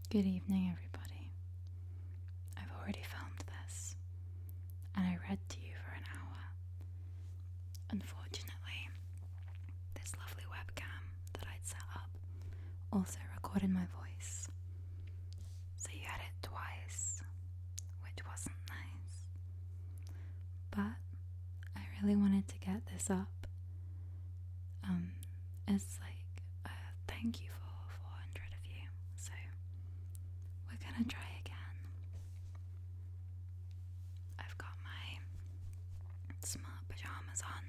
Good evening, everybody. I've already filmed this, and I read to you for an hour. Unfortunately, this lovely webcam that I'd set up also recorded my voice, so you had it twice, which wasn't nice. But I really wanted to get this up as like a thank you for 400 of you, so we're gonna try again. I've got my smart pajamas on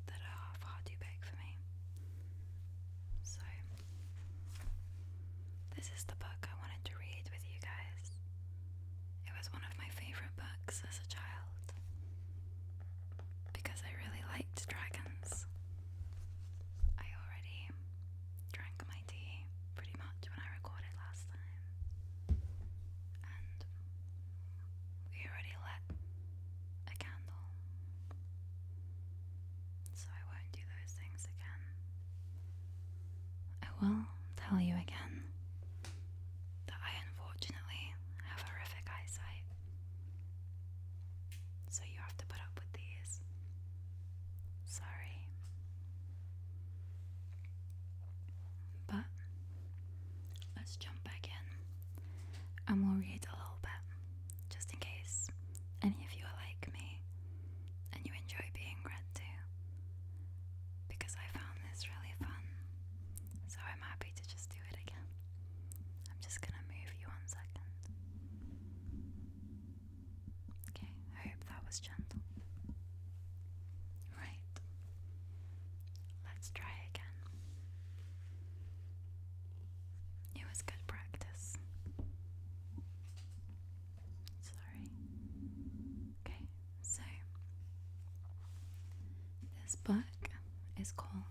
that are far too big for me. So, this is the book I wanted to read with you guys. It was one of my favourite books as a child because I really liked dragons. I already drank my tea pretty much when I recorded last time, and we already lit a candle, so I won't do those things again. I will tell you again that I unfortunately have horrific eyesight, so you have to put up with these. Sorry. But let's jump back in and we'll read a little bit, just in case any of you are like me and you enjoy being read to, because I found this really fun, so I'm happy to just do it again. I'm just gonna move you 1 second. Okay, I hope that was gentle. Right, let's try again. It was good practice. Sorry. Okay, so this book is called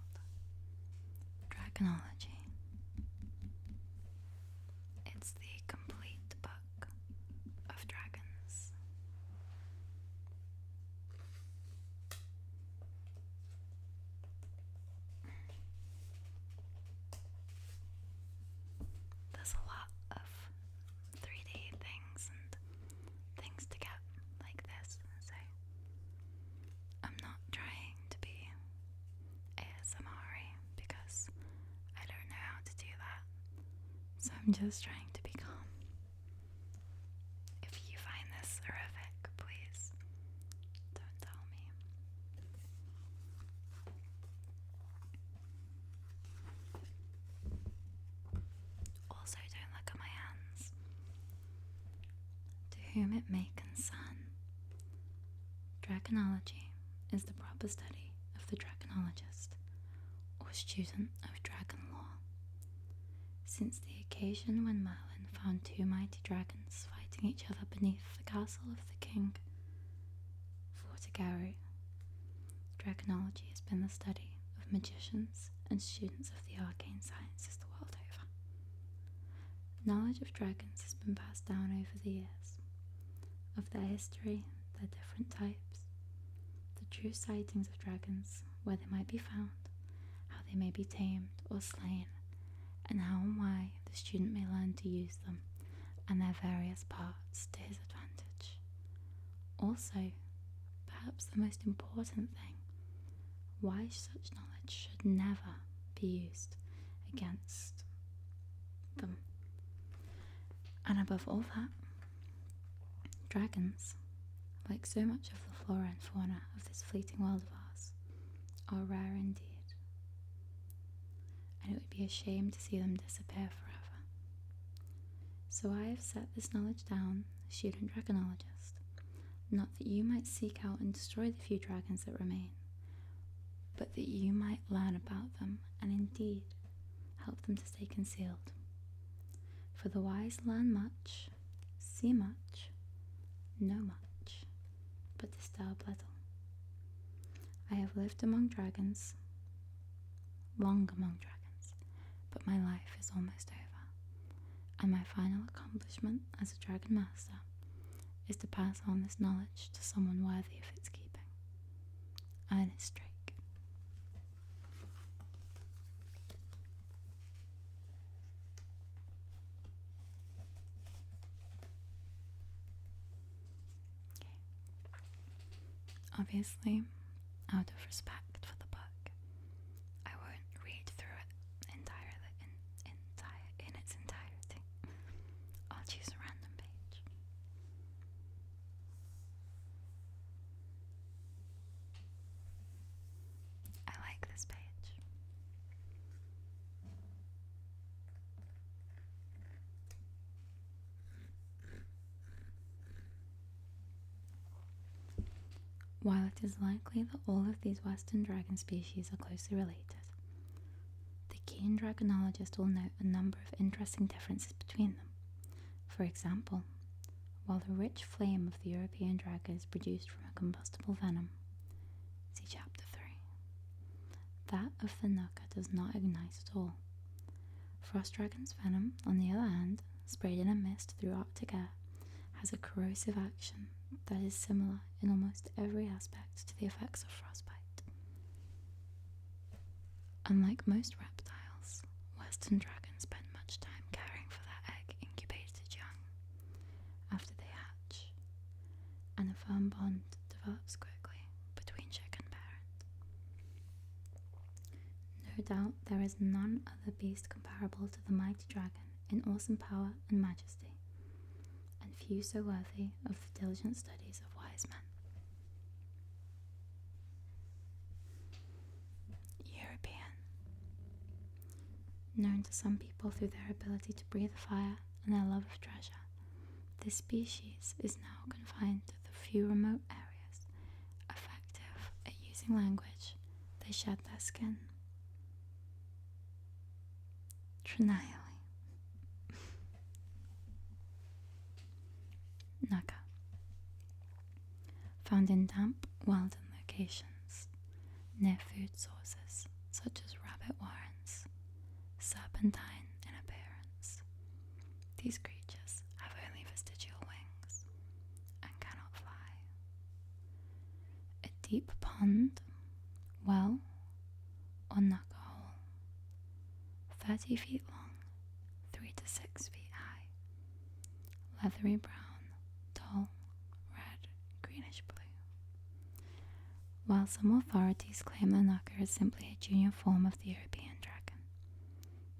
Dragonology. It's the complete book of dragons. There's a lot of 3D things and things to get like this, so I'm not trying to be ASMR-y because I don't know how to do that, so I'm just trying to be calm. If you find this horrific, please don't tell me. Also, don't look at my hands. To whom it may concern, Dragonology is the proper study of the dragonologist, or student of dragon lore. Since the occasion when Merlin found 2 mighty dragons fighting each other beneath the castle of the king Vortigern, dragonology has been the study of magicians and students of the arcane sciences the world over. Knowledge of dragons has been passed down over the years, of their history, their different types, the true sightings of dragons, where they might be found, how they may be tamed or slain, and how and why the student may learn to use them and their various parts to his advantage. Also, perhaps the most important thing, why such knowledge should never be used against them. And above all that, dragons, like so much of the flora and fauna of this fleeting world of ours, are rare indeed, and it would be a shame to see them disappear forever. So I have set this knowledge down, student dragonologist, not that you might seek out and destroy the few dragons that remain, but that you might learn about them and indeed help them to stay concealed. For the wise learn much, see much, know much, but disturb little. I have lived among dragons, long among dragons, but my life is almost over, and my final accomplishment as a dragon master is to pass on this knowledge to someone worthy of its keeping. Ernest Drake. Obviously, out of respect for the book, I won't read through it in its entirety. I'll choose a random page. I like this page. While it is likely that all of these western dragon species are closely related, the keen dragonologist will note a number of interesting differences between them. For example, while the rich flame of the European dragon is produced from a combustible venom, see chapter 3, that of the Nuka does not ignite at all. Frost dragon's venom, on the other hand, sprayed in a mist through Arctic air, has a corrosive action that is similar in almost every aspect to the effects of frostbite. Unlike most reptiles, western dragons spend much time caring for their egg-incubated young after they hatch, and a firm bond develops quickly between chick and parent. No doubt there is none other beast comparable to the mighty dragon in awesome power and majesty, and few so worthy of the diligent studies of wise men. European. Known to some people through their ability to breathe fire and their love of treasure, this species is now confined to the few remote areas. Effective at using language, they shed their skin. Dragonology. Nuka. Found in damp, wildern locations, near food sources such as rabbit warrens, serpentine in appearance. These creatures have only vestigial wings and cannot fly. A deep pond, well, or Nuka hole, 30 feet long, 3 to 6 feet high, leathery brown, dull, red, greenish blue. While some authorities claim the Nuka is simply a junior form of the European dragon,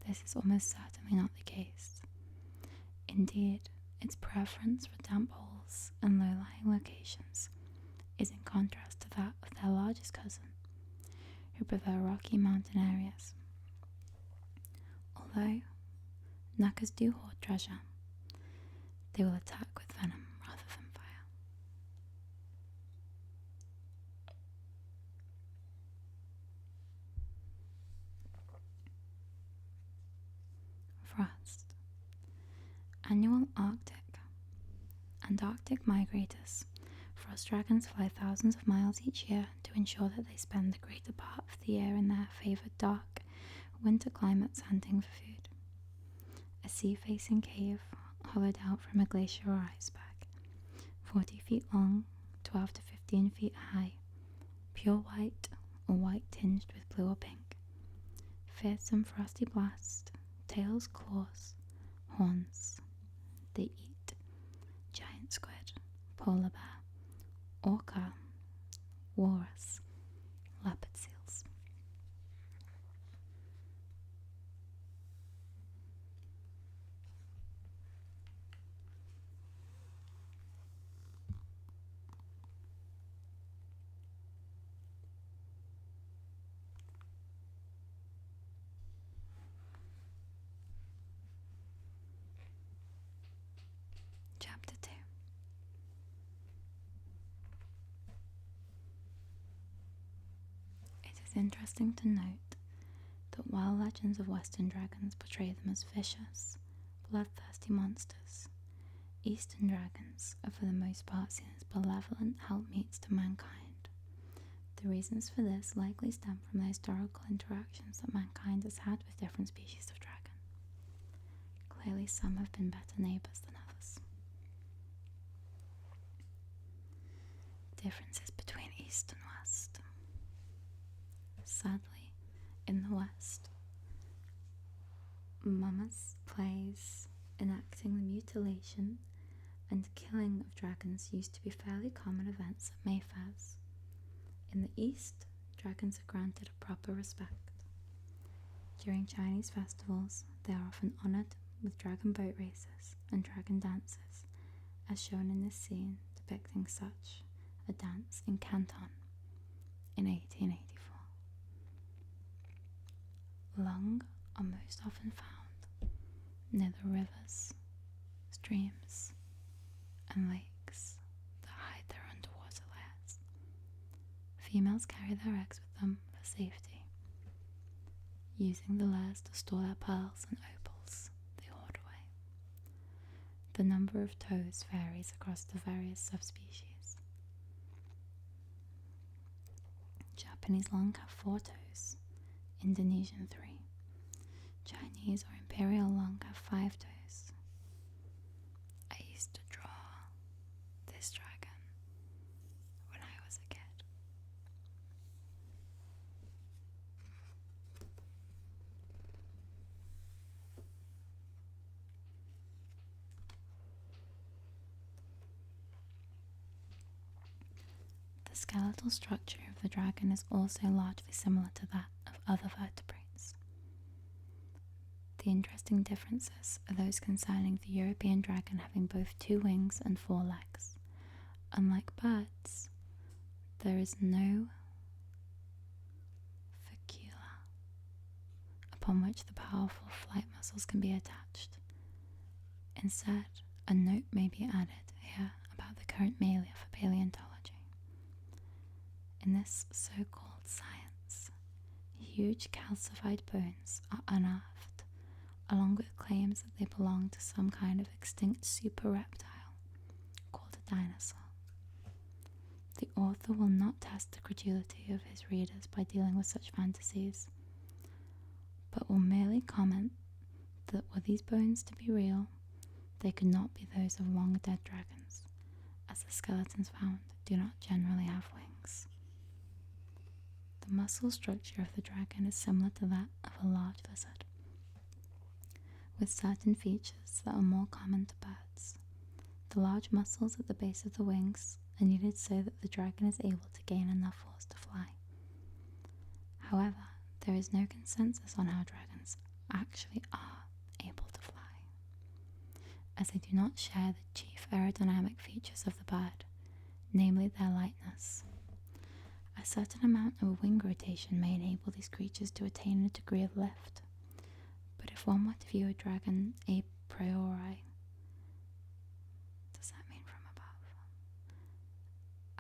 this is almost certainly not the case. Indeed, its preference for damp holes and low-lying locations is in contrast to that of their largest cousin, who prefer rocky mountain areas. Although Nukas do hoard treasure, they will attack with venom rather than fire. Frost. Annual Arctic and Arctic migrators. Frost dragons fly thousands of miles each year to ensure that they spend the greater part of the year in their favoured dark winter climates hunting for food. A sea-facing cave hollowed out from a glacier or iceberg, 40 feet long, 12 to 15 feet high, pure white or white tinged with blue or pink. Fearsome frosty blast, tails, claws, horns. They eat giant squid, polar bear, orca, walrus, leopard seals. Chapter 2. It is interesting to note that while legends of western dragons portray them as vicious, bloodthirsty monsters, eastern dragons are for the most part seen as benevolent helpmeets to mankind. The reasons for this likely stem from the historical interactions that mankind has had with different species of dragon. Clearly some have been better neighbours than others. Differences between East and West. Sadly, in the West, Mummas plays enacting the mutilation and killing of dragons used to be fairly common events at Mayfairs. In the East, dragons are granted a proper respect. During Chinese festivals, they are often honoured with dragon boat races and dragon dances, as shown in this scene depicting such a dance in Canton in 1884. Lung are most often found near the rivers, streams, and lakes that hide their underwater layers. Females carry their eggs with them for safety, using the layers to store their pearls and opals they hoard away. The number of toes varies across the various subspecies. Japanese lung have 4 toes, Indonesian 3. Chinese or imperial lung have 5 toes. I used to draw this dragon when I was a kid. The skeletal structure of the dragon is also largely similar to that of other vertebrates. The interesting differences are those concerning the European dragon having both 2 wings and 4 legs. Unlike birds, there is no facula upon which the powerful flight muscles can be attached. Instead, a note may be added here about the current mania for paleontology. In this so-called science, huge calcified bones are unearthed, along with claims that they belong to some kind of extinct super reptile called a dinosaur. The author will not test the credulity of his readers by dealing with such fantasies, but will merely comment that were these bones to be real, they could not be those of long-dead dragons, as the skeletons found do not generally have wings. The muscle structure of the dragon is similar to that of a large lizard, with certain features that are more common to birds. The large muscles at the base of the wings are needed so that the dragon is able to gain enough force to fly. However, there is no consensus on how dragons actually are able to fly, as they do not share the chief aerodynamic features of the bird, namely their lightness. A certain amount of wing rotation may enable these creatures to attain a degree of lift, but if one were to view a dragon a priori, does that mean from above,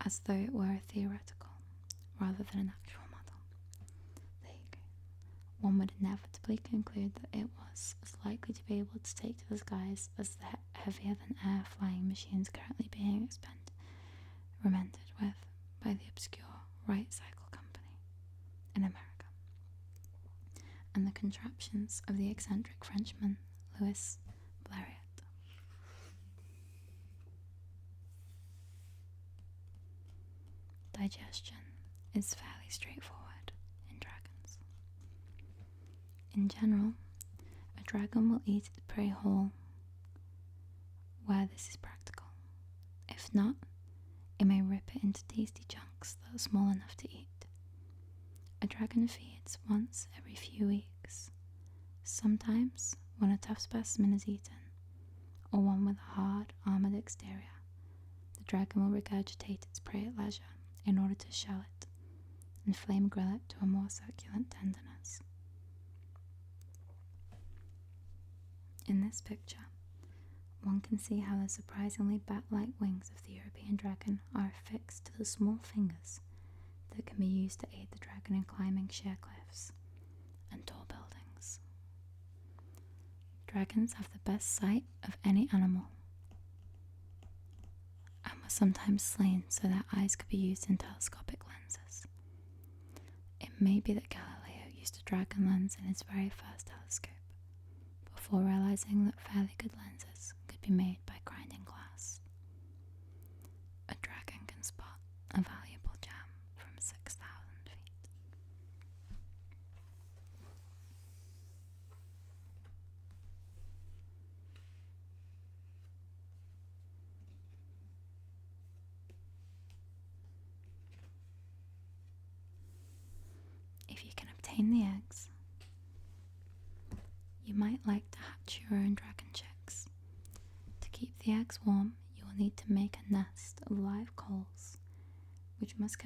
as though it were a theoretical rather than an actual model, there you go, one would inevitably conclude that it was as likely to be able to take to the skies as the heavier than air flying machines currently being experimented with by the obscure Wright Cycle Company in America, and the contraptions of the eccentric Frenchman Louis Blériot. Digestion is fairly straightforward in dragons. In general, a dragon will eat its prey whole where this is practical. If not, it may rip it into tasty chunks that are small enough to eat. A dragon feeds once every few weeks. Sometimes, when a tough specimen is eaten, or one with a hard, armoured exterior, the dragon will regurgitate its prey at leisure in order to shell it and flame grill it to a more succulent tenderness. In this picture, one can see how the surprisingly bat-like wings of the European dragon are affixed to the small fingers that can be used to aid the dragon in climbing sheer cliffs and tall buildings. Dragons have the best sight of any animal and were sometimes slain so their eyes could be used in telescopic lenses. It may be that Galileo used a dragon lens in his very first telescope, before realizing that fairly good lenses could be made by grinding glass. A dragon can spot a valuable gem from 6,000 feet. contain the eggs. You might like to hatch your own dragon chicks. To keep the eggs warm, you will need to make a nest of live coals, which must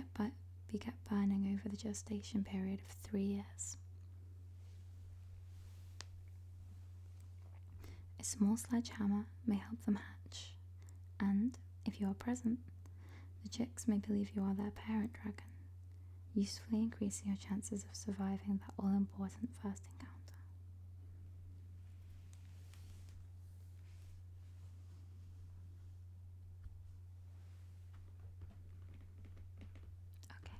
be kept burning over the gestation period of 3 years. A small sledgehammer may help them hatch, and, if you are present, the chicks may believe you are their parent dragon, usefully increasing your chances of surviving that all-important first encounter. Okay.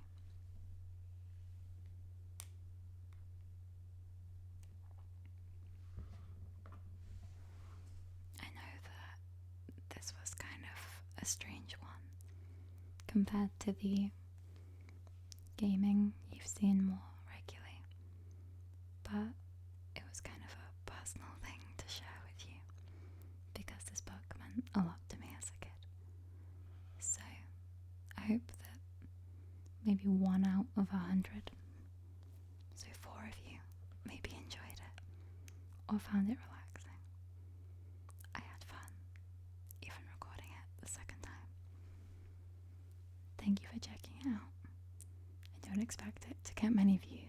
I know that this was kind of a strange one compared to the gaming you've seen more regularly, but it was kind of a personal thing to share with you because this book meant a lot to me as a kid. So I hope that maybe 1 out of 100, so 4 of you, maybe enjoyed it or found it relaxing. I had fun even recording it the second time. Thank you for checking it out. I don't expect it to get many views,